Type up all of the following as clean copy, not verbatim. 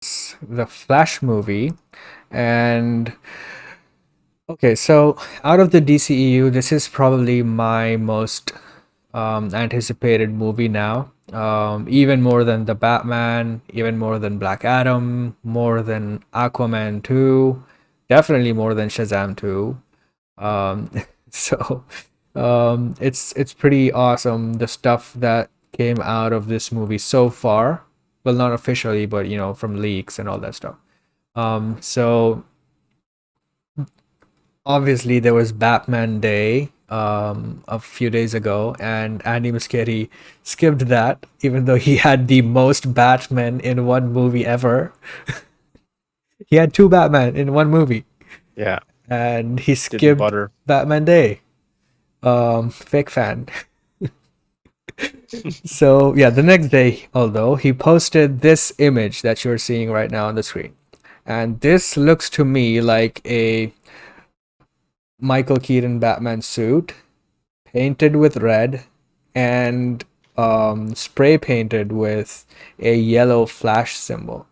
the Flash movie. And okay, so out of the DCEU, this is probably my most anticipated movie now. Even more than the Batman, even more than Black Adam, more than Aquaman 2, definitely more than Shazam 2. Um, so it's pretty awesome the stuff that came out of this movie so far. Well, not officially, but from leaks and all that stuff. So obviously there was Batman Day a few days ago, and Andy Muschietti skipped that, even though he had the most Batman in one movie ever. He had two Batman in one movie, Yeah, and he didn't skipped bother. Batman Day. Fake fan. So yeah, the next day, although he posted this image that you're seeing right now on the screen, and this looks to me like a Michael Keaton Batman suit painted with red and spray painted with a yellow flash symbol.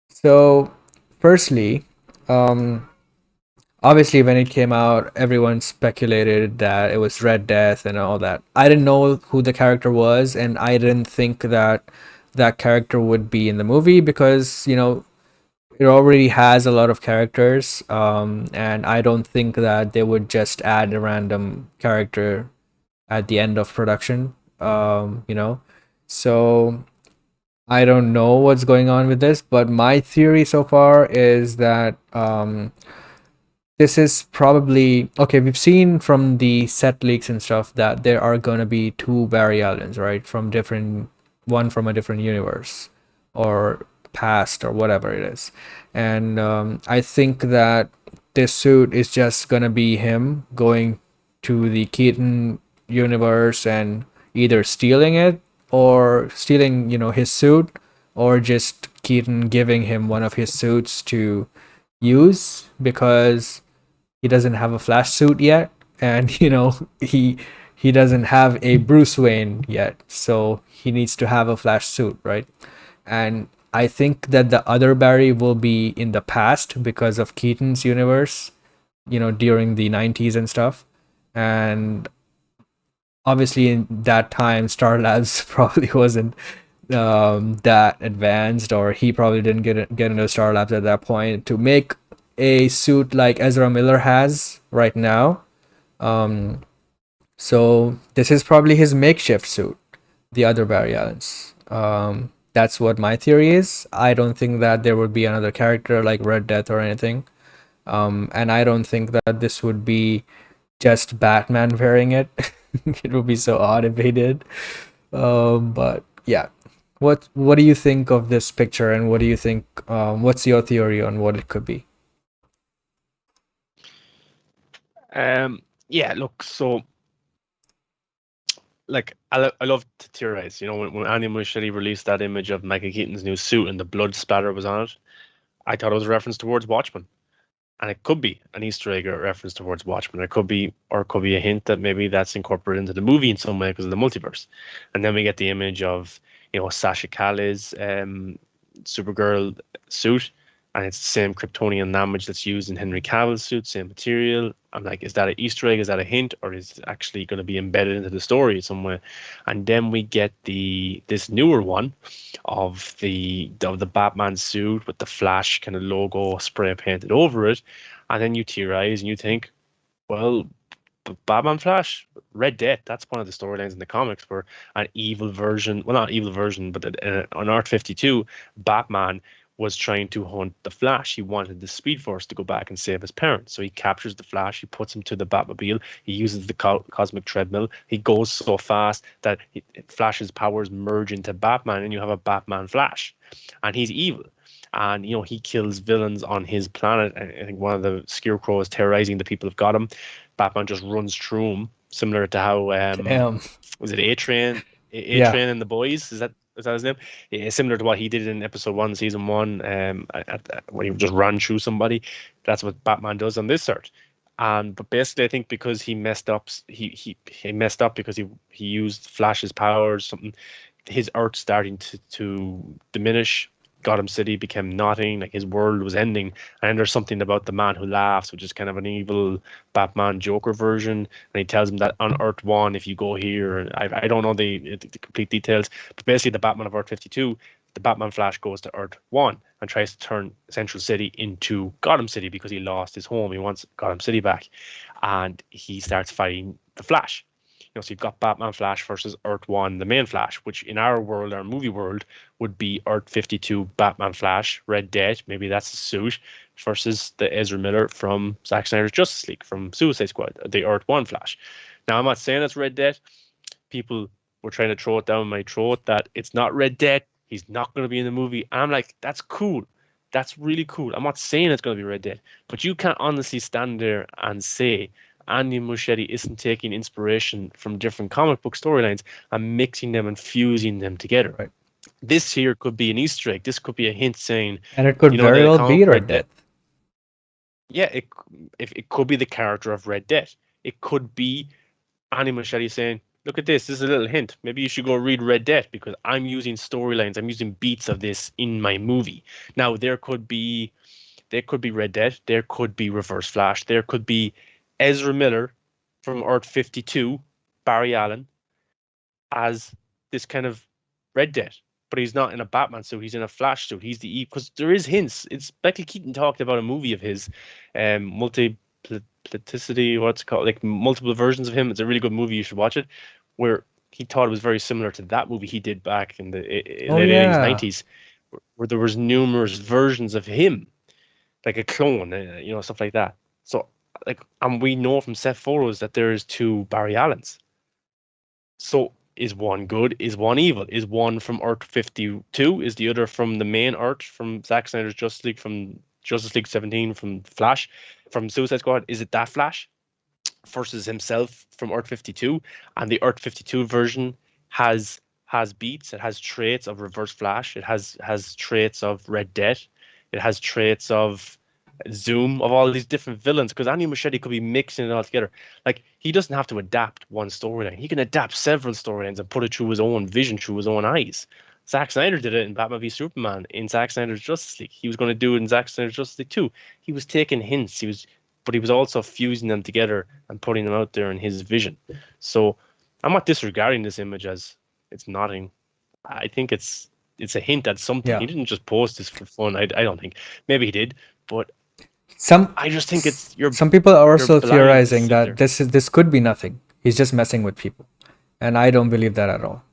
So, firstly, um, obviously, when it came out, everyone speculated that it was Red Death and all that. I didn't know who the character was, and I didn't think that that character would be in the movie because, it already has a lot of characters, and I don't think that they would just add a random character at the end of production. So I don't know what's going on with this, but my theory so far is that this is probably okay. We've seen from the set leaks and stuff that there are gonna be two Barry Allens, right? From different, one from a different universe or past or whatever it is. And I think that this suit is just gonna be him going to the Keaton universe and either stealing it or stealing, his suit, or just Keaton giving him one of his suits to use because he doesn't have a Flash suit yet, and he doesn't have a Bruce Wayne yet, so he needs to have a Flash suit, right? And I think that the other Barry will be in the past because of Keaton's universe, during the 90s and stuff. And obviously, in that time, Star Labs probably wasn't that advanced, or he probably didn't get into Star Labs at that point to make a suit like Ezra Miller has right now. Um, so this is probably his makeshift suit, the other Barry Allen's. That's what my theory is. I don't think that there would be another character like Red Death or anything. And I don't think that this would be just Batman wearing it. It would be so odd if he did. But yeah, what do you think of this picture, and what do you think? What's your theory on what it could be? Yeah, look, so like I love to theorize. When Andy Muschietti released that image of Michael Keaton's new suit and the blood splatter was on it, I thought it was a reference towards Watchmen. And it could be an Easter egg or a reference towards Watchmen. It could be a hint that maybe that's incorporated into the movie in some way because of the multiverse. And then we get the image of, Sasha Calle's Supergirl suit, and it's the same Kryptonian language that's used in Henry Cavill's suit, same material. I'm like, is that an Easter egg? Is that a hint, or is it actually going to be embedded into the story somewhere? And then we get this newer one of the Batman suit with the Flash kind of logo spray painted over it, and then you theorize and you think, well, Batman Flash, Red Death, that's one of the storylines in the comics where an evil version, well, not evil version, but on Earth 52, Batman was trying to hunt the Flash. He wanted the Speed Force to go back and save his parents. So he captures the Flash, he puts him to the Batmobile, he uses the cosmic treadmill. He goes so fast that Flash's powers merge into Batman, and you have a Batman Flash. And he's evil. And he kills villains on his planet. I think one of the Scarecrow is terrorizing the people of Gotham. Batman just runs through him, similar to how Damn. was it A Train, A Yeah. Train and the Boys? Is that his name? Yeah, similar to what he did in episode one, season one, when he just ran through somebody. That's what Batman does on this earth. And but basically, I think because he messed up, he messed up because he used Flash's powers. Something his Earth starting to diminish. Gotham City became nothing, like his world was ending. And then there's something about the Man Who Laughs, which is kind of an evil Batman Joker version, and he tells him that on Earth One, if you go here, and I don't know the complete details, but basically the Batman of Earth 52, the Batman Flash goes to Earth One and tries to turn Central City into Gotham City because he lost his home. He wants Gotham City back, and he starts fighting the Flash. So you've got Batman Flash versus Earth One, the main Flash, which in our world, our movie world, would be Earth 52 Batman Flash, Red Dead, maybe that's the suit, versus the Ezra Miller from Zack Snyder's Justice League, from Suicide Squad, the Earth One Flash. Now, I'm not saying it's Red Dead. People were trying to throw it down my throat that it's not Red Dead. He's not going to be in the movie. I'm like, that's cool. That's really cool. I'm not saying it's going to be Red Dead, but you can't honestly stand there and say Andy Muschietti isn't taking inspiration from different comic book storylines and mixing them and fusing them together. Right. This here could be an Easter egg. This could be a hint saying, And it could very the well comic be Red Red Dead. Dead. Yeah, it could be the character of Red Dead. It could be Andy Muschietti saying, look at this. This is a little hint. Maybe you should go read Red Dead because I'm using storylines. I'm using beats of this in my movie. Now, there could be Red Dead. There could be Reverse Flash. There could be Ezra Miller from Earth 52, Barry Allen, as this kind of Red Dead. But he's not in a Batman suit. He's in a Flash suit. He's the because there is hints. It's Michael Keaton talked about a movie of his, multiplicity. What's it called? Like multiple versions of him. It's a really good movie. You should watch it. Where he thought it was very similar to that movie he did back in the late 80s, 90s, where there was numerous versions of him, like a clone, stuff like that. So, and we know from set photos that there is two Barry Allens. So, is one good? Is one evil? Is one from Earth 52? Is the other from the main Earth, from Zack Snyder's Justice League, from Justice League 17, from Flash, from Suicide Squad? Is it that Flash versus himself from Earth 52? And the Earth 52 version has beats. It has traits of Reverse Flash. It has traits of Red Dead. It has traits of Zoom, of all these different villains, because Andy Muschietti could be mixing it all together. Like, he doesn't have to adapt one storyline. He can adapt several storylines and put it through his own vision, through his own eyes. Zack Snyder did it in Batman v Superman, in Zack Snyder's Justice League. He was going to do it in Zack Snyder's Justice League too. He was taking hints. But he was also fusing them together and putting them out there in his vision. So I'm not disregarding this image as it's nothing. I think it's a hint at something. Yeah. He didn't just post this for fun. I don't think. Maybe he did, but I just think it's some people are also blind theorizing to see that this could be nothing. He's just messing with people, and I don't believe that at all.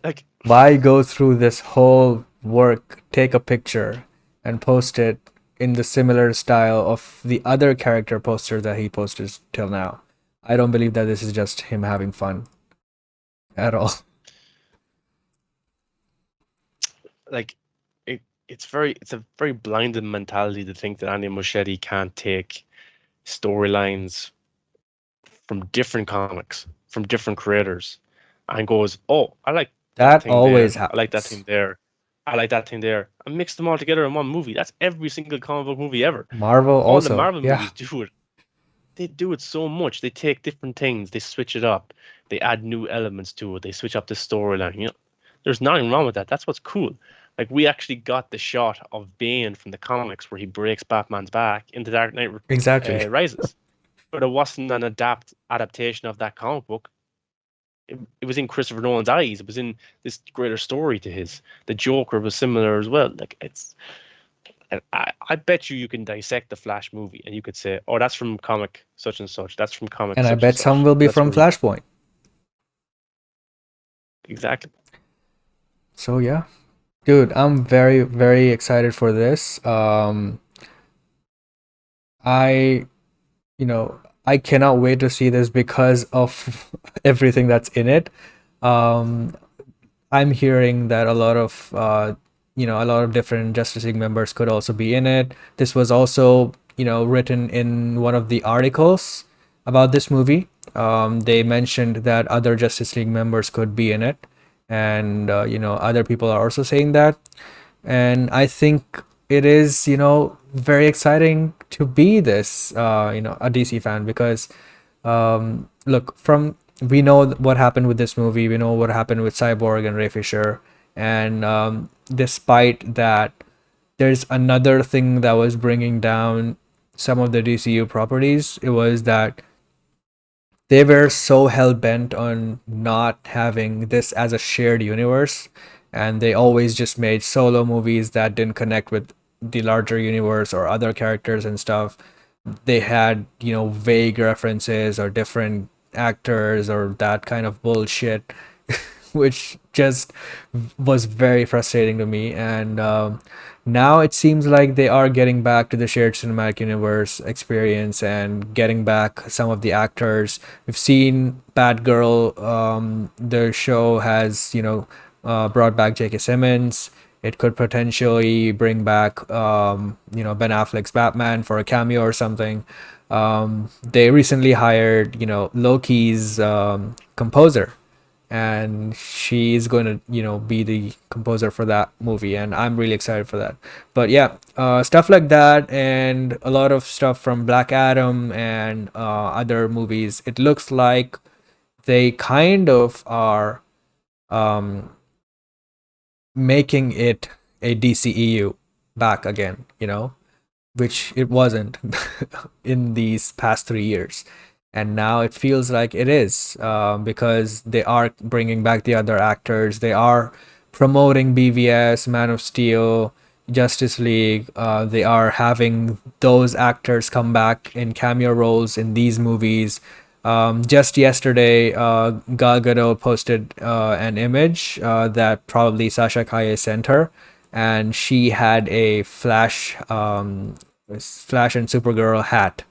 Like, why go through this whole work, take a picture, and post it in the similar style of the other character poster that he posted till now? I don't believe that this is just him having fun at all. Like, it's a very blinded mentality to think that Andy Muschietti can't take storylines from different comics, from different creators, and goes, oh, I like that thing always there. happens. I like that thing there. I like that thing there. And mix them all together in one movie. That's every single comic book movie ever. Marvel all also. the Marvel movies do it. They do it so much. They take different things, they switch it up, they add new elements to it, they switch up the storyline. There's nothing wrong with that. That's what's cool. Like, we actually got the shot of Bane from the comics where he breaks Batman's back in The Dark Knight Exactly. Rises. But it wasn't an adaptation of that comic book. It was in Christopher Nolan's eyes. It was in this greater story to his. The Joker was similar as well. Like, it's... I bet you can dissect the Flash movie and you could say, oh, that's from comic such and such. That's from comic and such I bet such. some will be That's from Flashpoint. Exactly. So yeah, dude, I'm very, very excited for this. I cannot wait to see this because of everything that's in it. I'm hearing that a lot of different Justice League members could also be in it. This was also, written in one of the articles about this movie. They mentioned that other Justice League members could be in it, and other people are also saying that. And I think it is, very exciting to be this, a DC fan, because look, we know what happened with this movie. We know what happened with Cyborg and Ray Fisher, And despite that, there's another thing that was bringing down some of the DCU properties. It was that they were so hell bent on not having this as a shared universe, and they always just made solo movies that didn't connect with the larger universe or other characters and stuff. They had, vague references or different actors or that kind of bullshit, which just was very frustrating to me. And now it seems like they are getting back to the shared cinematic universe experience and getting back some of the actors. We've seen Batgirl. The show has, brought back J.K. Simmons. It could potentially bring back, Ben Affleck's Batman for a cameo or something. They recently hired, Loki's composer, and she's going to, be the composer for that movie, and I'm really excited for that. But yeah, stuff like that, and a lot of stuff from Black Adam and other movies. It looks like they kind of are um, making it a DCEU back again, which it wasn't in these past 3 years. And now it feels like it is, because they are bringing back the other actors. They are promoting BVS, Man of Steel, Justice League. They are having those actors come back in cameo roles in these movies. Just yesterday, Gal Gadot posted an image that probably Sasha Kaye sent her, and she had a Flash and Supergirl hat,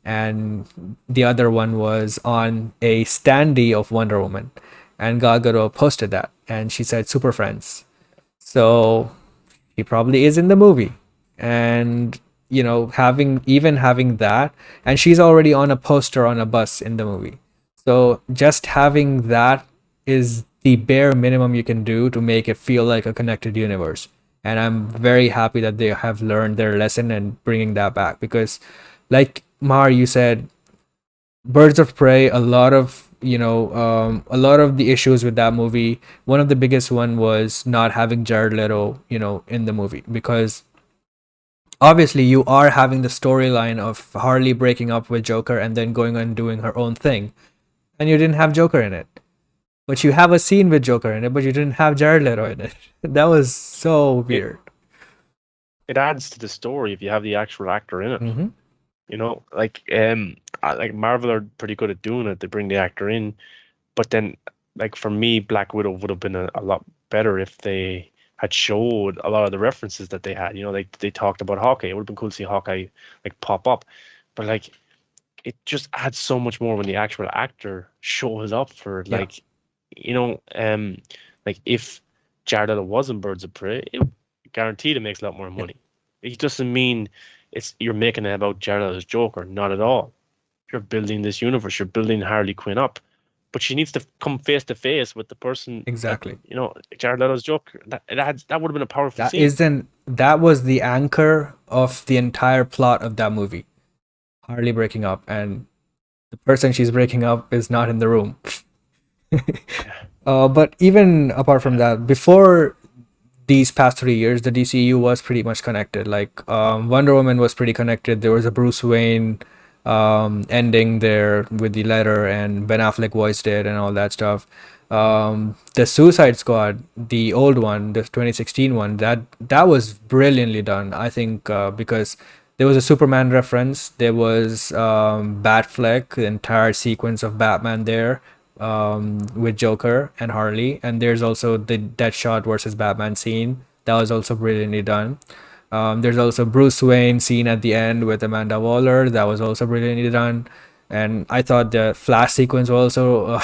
and the other one was on a standee of Wonder Woman, and Gal Gadot posted that, and she said "Super Friends." So he probably is in the movie, and having that, and she's already on a poster on a bus in the movie. So just having that is the bare minimum you can do to make it feel like a connected universe. And I'm very happy that they have learned their lesson and bringing that back, because like Mar, you said, Birds of Prey, a lot of the issues with that movie, one of the biggest one was not having Jared Leto, in the movie, because obviously you are having the storyline of Harley breaking up with Joker and then going and doing her own thing, and you didn't have Joker in it. But you have a scene with Joker in it, but you didn't have Jared Leto in it. That was so It weird. it adds to the story if you have the actual actor in it. Mm-hmm. Like Marvel are pretty good at doing it. They bring the actor in, but then like for me, Black Widow would have been a lot better if they had showed a lot of the references that they had. Like they talked about Hawkeye. It would have been cool to see Hawkeye like pop up, but like it just adds so much more when the actual actor shows up for Yeah, like, you know, um, like if Jared Leto was in Birds of Prey, it guaranteed it makes a lot more yeah, money. It doesn't mean you're making it about Jared Leto's Joker, not at all. You're building this universe, you're building Harley Quinn up, but she needs to come face to face with the person that exactly. Jared Leto's Joker. That would have been a powerful That scene. isn't that was the anchor of the entire plot of that movie. Harley breaking up, and the person she's breaking up is not in the room. Yeah, But even apart from yeah, that, before these past 3 years, the DCU was pretty much connected. Like Wonder Woman was pretty connected. There was a Bruce Wayne ending there with the letter, and Ben Affleck voiced it, and all that stuff. The Suicide Squad, the old one, the 2016 one, that was brilliantly done. I think because there was a Superman reference, there was Batfleck, the entire sequence of Batman there, with Joker and Harley, and there's also the Deadshot versus Batman scene that was also brilliantly done. There's also Bruce Wayne scene at the end with Amanda Waller that was also brilliantly done, and I thought the Flash sequence was also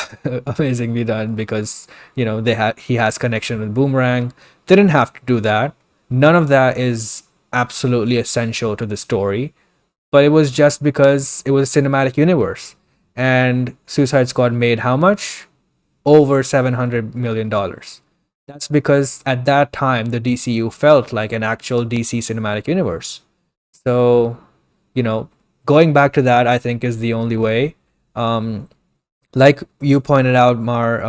amazingly done, because he has connection with Boomerang. They didn't have to do that. None of that is absolutely essential to the story, but it was just because it was a cinematic universe. And Suicide Squad made how much? Over $700 million. That's because at that time the DCU felt like an actual DC cinematic universe. So, you know, going back to that, I think is the only way. Um, like you pointed out, Mar,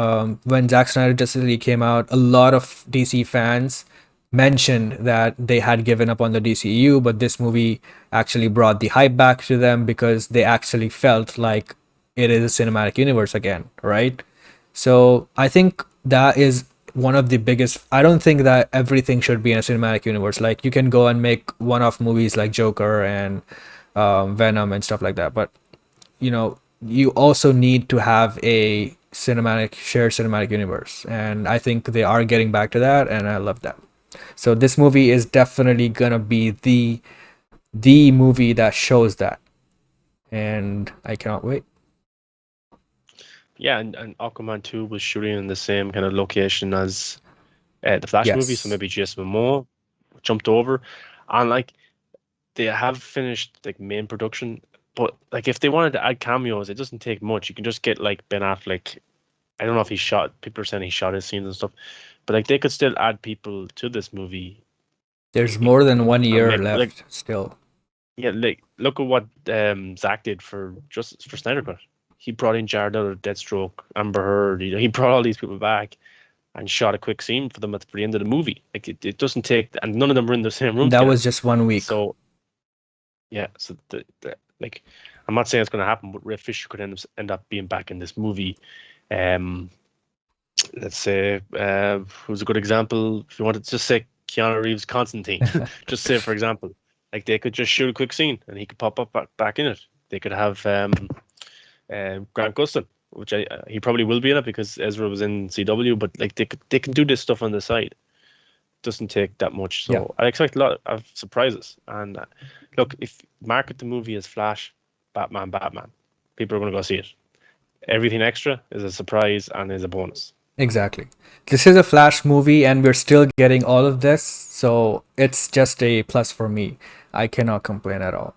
when Zack Snyder Justice League came out, a lot of DC fans mentioned that they had given up on the DCEU, but this movie actually brought the hype back to them because they actually felt like it is a cinematic universe again, right? So I think that is one of the biggest. I don't think that everything should be in a cinematic universe. Like you can go and make one-off movies like Joker and Venom and stuff like that, but you also need to have a cinematic shared cinematic universe, and I think they are getting back to that, and I love that. So this movie is definitely gonna be the movie that shows that, and I cannot wait. Yeah, and Aquaman 2 was shooting in the same kind of location as the Flash movie, so Yes, maybe Jason Momoa jumped over. And like they have finished like main production, but like if they wanted to add cameos, it doesn't take much. You can just get like Ben Affleck. I don't know if he shot, people are saying he shot his scenes and stuff, but like they could still add people to this movie. there's more than one And year make like left still. yeah, like look at what Zach did for Snyder Cut. He brought in Jared Leto, Deathstroke, Amber Heard. He brought all these people back and shot a quick scene for them for the end of the movie. Like it doesn't take, and none of them were in the same room That together. was just 1 week. So yeah, so like I'm not saying it's going to happen, but Ray Fisher could end up being back in this movie. Um, let's say who's a good example? If you wanted to just say Keanu Reeves, Constantine, just say for example, like they could just shoot a quick scene and he could pop up back in it. They could have Grant Gustin, which he probably will be in it because Ezra was in CW, but like they can do this stuff on the side. Doesn't take that much, Yeah, so I expect a lot of surprises. And look, if market the movie as Flash, Batman, people are going to go see it. Everything extra is a surprise and is a bonus. exactly. This is a Flash movie, and we're still getting all of this, so it's just a plus for me. I cannot complain at all.